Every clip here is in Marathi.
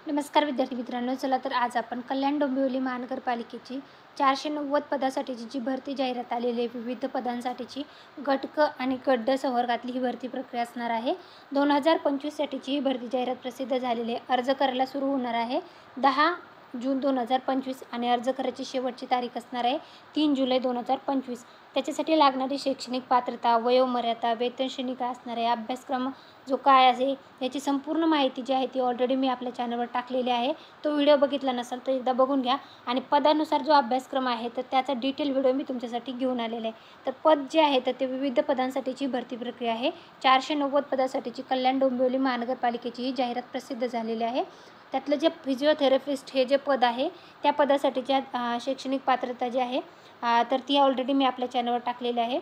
नमस्कार विद्यार्थी मित्रांनो, चला तर आज आपण कल्याण डोंबिवली महानगरपालिकेची 490 पदासाठीची जी भरती जाहिरात आलेली आहे, विविध पदांसाठीची गट क आणि गट ड संवर्गातली ही भरती प्रक्रिया असणार आहे. 2025 साठीची ही भरती जाहिरात प्रसिद्ध झालेली आहे. अर्ज करायला सुरू होणार आहे 10 जून 2025 आणि अर्ज करायची शेवटची तारीख असणार आहे 3 जुलै 2025. त्याच्यासाठी लागणारी शैक्षणिक पात्रता, वयोमर्यादा, वेतनश्रेणी काय असणार आहे, अभ्यासक्रम जो काय आहे याची संपूर्ण माहिती जी आहे ती ऑलरेडी मी आपल्या चॅनलवर टाकलेली आहे. तो व्हिडिओ बघितला नसाल तर एकदा बघून घ्या. आणि पदानुसार जो अभ्यासक्रम आहे तर त्याचा डिटेल व्हिडिओ मी तुमच्यासाठी घेऊन आलेला आहे. तर पद जे आहे तर ते विविध पदांसाठीची भरती प्रक्रिया आहे. 490 पदासाठीची कल्याण डोंबिवली महानगरपालिकेची ही जाहिरात प्रसिद्ध झालेली आहे. त्यातलं जे फिजिओथेरपिस्ट हे जे पद आहे त्या पदासाठीच्या शैक्षणिक पात्रता जी आहे तर ती ऑलरेडी मी आपल्या चॅनलवर टाकलेली आहे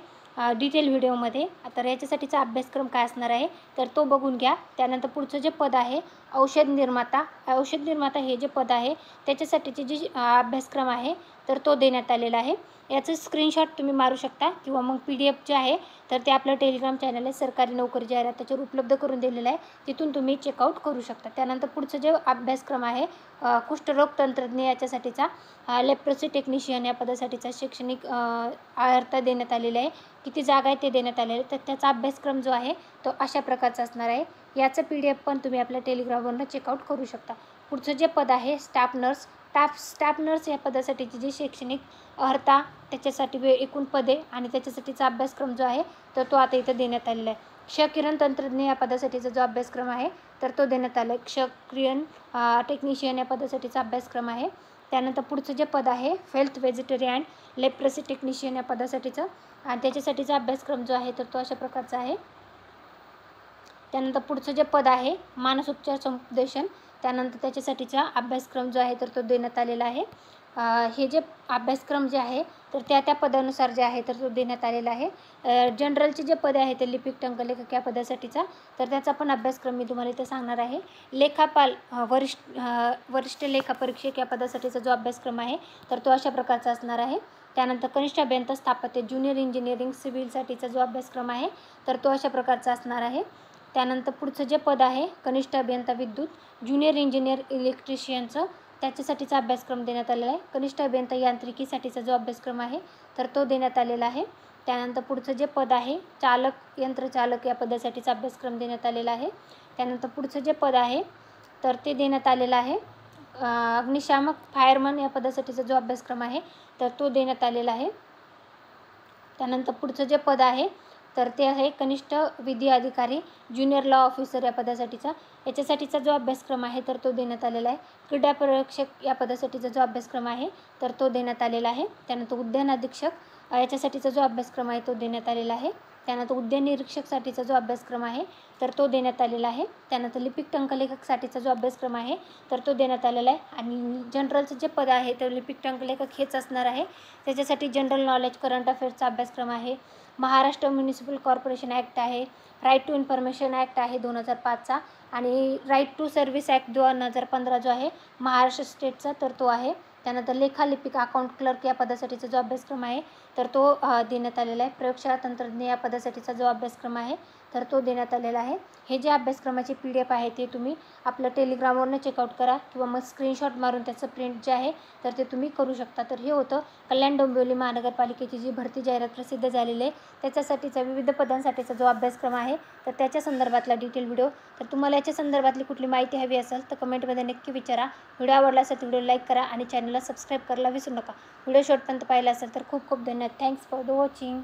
डिटेल व्हिडिओमध्ये. तर याच्यासाठीचा अभ्यासक्रम काय असणार आहे तर तो बघून घ्या. त्यानंतर पुढचं जे पद आहे औषध निर्माता हे जे पद आहे त्याच्यासाठीचे जे अभ्यासक्रम आहे तर तो देण्यात आलेला आहे. याचं स्क्रीनशॉट तुम्ही मारू शकता किंवा मग PDF जे आहे तर ते आपलं टेलिग्राम चॅनल आहे सरकारी नोकरी जाहिरात त्याच्यावर उपलब्ध करून दिलेलं आहे, तिथून तुम्ही चेकआउट करू शकता. त्यानंतर पुढचं जे अभ्यासक्रम आहे कुष्ठरोग तंत्रज्ञ याच्यासाठीचा लेप्रोसी टेक्निशियन या पदासाठीचा शैक्षणिक अर्हता देण्यात आलेला आहे. किती जागा आहे ते देण्यात आलेले तर त्याचा अभ्यासक्रम जो आहे तो अशा प्रकारचा असणार आहे. याचं PDF पण तुम्ही आपल्या टेलिग्रामवरून चेकआउट करू शकता. पुढचं जे पद आहे स्टाफ नर्स या पदासाठीची जी शैक्षणिक अर्हता त्याच्यासाठी एकूण पदे आणि त्याच्यासाठीचा अभ्यासक्रम जो आहे तर तो आता इथं देण्यात आलेला आहे. क्षकिरण तंत्रज्ञ या पदासाठीचा जो अभ्यासक्रम आहे तर तो देण्यात आला आहे. क्षकिरण टेक्निशियन या पदासाठीचा अभ्यासक्रम आहे. त्यानंतर पुढचं जे पद आहे हेल्थ व्हेजिटरी अँड लेप्रोसी टेक्निशियन या पदासाठीचं आणि त्याच्यासाठीचा अभ्यासक्रम जो आहे तर तो अशा प्रकारचा आहे. त्यानंतर पुढचं जे पद आहे मानसोपचार समुपदेशन त्यानंतर त्याच्यासाठीचा अभ्यासक्रम जो आहे तर तो देण्यात आलेला आहे. हे जे अभ्यासक्रम जे आहे तर त्या पदानुसार जे आहे तर तो देण्यात आलेला आहे. जनरलचे जे पदे आहे ते लिपिक टंकलेखक या पदासाठीचा तर त्याचा पण अभ्यासक्रम मी तुम्हाला इथे सांगणार आहे. लेखापाल वरिष्ठ लेखापरीक्षक या पदासाठीचा जो अभ्यासक्रम आहे तर तो अशा प्रकारचा असणार आहे. त्यानंतर कनिष्ठ अभियंता स्थापत्य ज्युनियर इंजिनिअरिंग सिव्हिलसाठीचा जो अभ्यासक्रम आहे तर तो अशा प्रकारचा असणार आहे. त्यानंतर पुढचं जे पद आहे कनिष्ठ अभियंता विद्युत ज्युनियर इंजिनियर इलेक्ट्रिशियनचं त्याच्यासाठीचा अभ्यासक्रम देण्यात आलेला आहे. कनिष्ठ अभियंता यांत्रिकीसाठीचा जो अभ्यासक्रम आहे तर तो देण्यात आलेला आहे. त्यानंतर पुढचं जे पद आहे यंत्रचालक या पदासाठीचा अभ्यासक्रम देण्यात आलेला आहे. त्यानंतर पुढचं जे पद आहे तर ते देण्यात आलेलं आहे अग्निशामक फायरमन या पदासाठीचा जो अभ्यासक्रम आहे तर तो देण्यात आलेला आहे. त्यानंतर पुढचं जे पद आहे तर ते आहे कनिष्ठ विधी अधिकारी ज्युनियर लॉ ऑफिसर या पदासाठीचा याच्यासाठीचा जो अभ्यासक्रम आहे तर तो देण्यात आलेला आहे. क्रीडा परीक्षक या पदासाठीचा जो अभ्यासक्रम आहे तर तो देण्यात आलेला आहे. त्यानंतर उद्यान अधीक्षक याच्यासाठीचा जो अभ्यासक्रम आहे तो देण्यात आलेला आहे. त्यानंतर उद्यान निरीक्षकसाठीचा जो अभ्यासक्रम आहे तर तो देण्यात आलेला आहे. त्यानंतर लिपिक टंकलेखकसाठीचा जो अभ्यासक्रम आहे तर तो देण्यात आलेला आहे. आणि जनरलचं जे पद आहे तर लिपिक टंकलेखक हेच असणार आहे. त्याच्यासाठी जनरल नॉलेज करंट अफेअर्सचा अभ्यासक्रम आहे. महाराष्ट्र म्युनिसिपल कॉर्पोरेशन ॲक्ट आहे. राईट टू इन्फॉर्मेशन ॲक्ट आहे 2005चा आणि राईट टू सर्व्हिस ॲक्ट 2015 जो आहे महाराष्ट्र स्टेटचा तर तो आहे. त्यानंतर लेखालिपिक अकाउंट क्लर्क या पदासाठीचा जो अभ्यासक्रम आहे तर तो देण्यात आलेला आहे. प्रयोगशाळा तंत्रज्ञ या पदासाठीचा जो अभ्यासक्रम आहे तर तो देण्यात आलेला आहे. हे जे अभ्यासक्रमाचे PDF आहे ते तुम्ही आपलं टेलिग्रामवरून चेकआउट करा किंवा मग स्क्रीनशॉट मारून त्याचं प्रिंट जे आहे तर ते तुम्ही करू शकता. तर हे होतं कल्याण डोंबिवली महानगरपालिकेची जी भरती जाहिरात प्रसिद्ध झालेली आहे त्याच्यासाठीचा विविध पदांसाठीचा जो अभ्यासक्रम आहे तर त्याच्या संदर्भातला डिटेल व्हिडिओ. तर तुम्हाला याच्या संदर्भातली कुठली माहिती हवी असेल तर कमेंटमध्ये नक्की विचारा. व्हिडिओ आवडला असेल तर व्हिडिओ लाईक करा आणि चॅनलला सबस्क्राईब करायला विसरू नका. व्हिडिओ शेवटपर्यंत पाहिला असेल तर खूप खूप धन्यवाद. Thanks for the watching.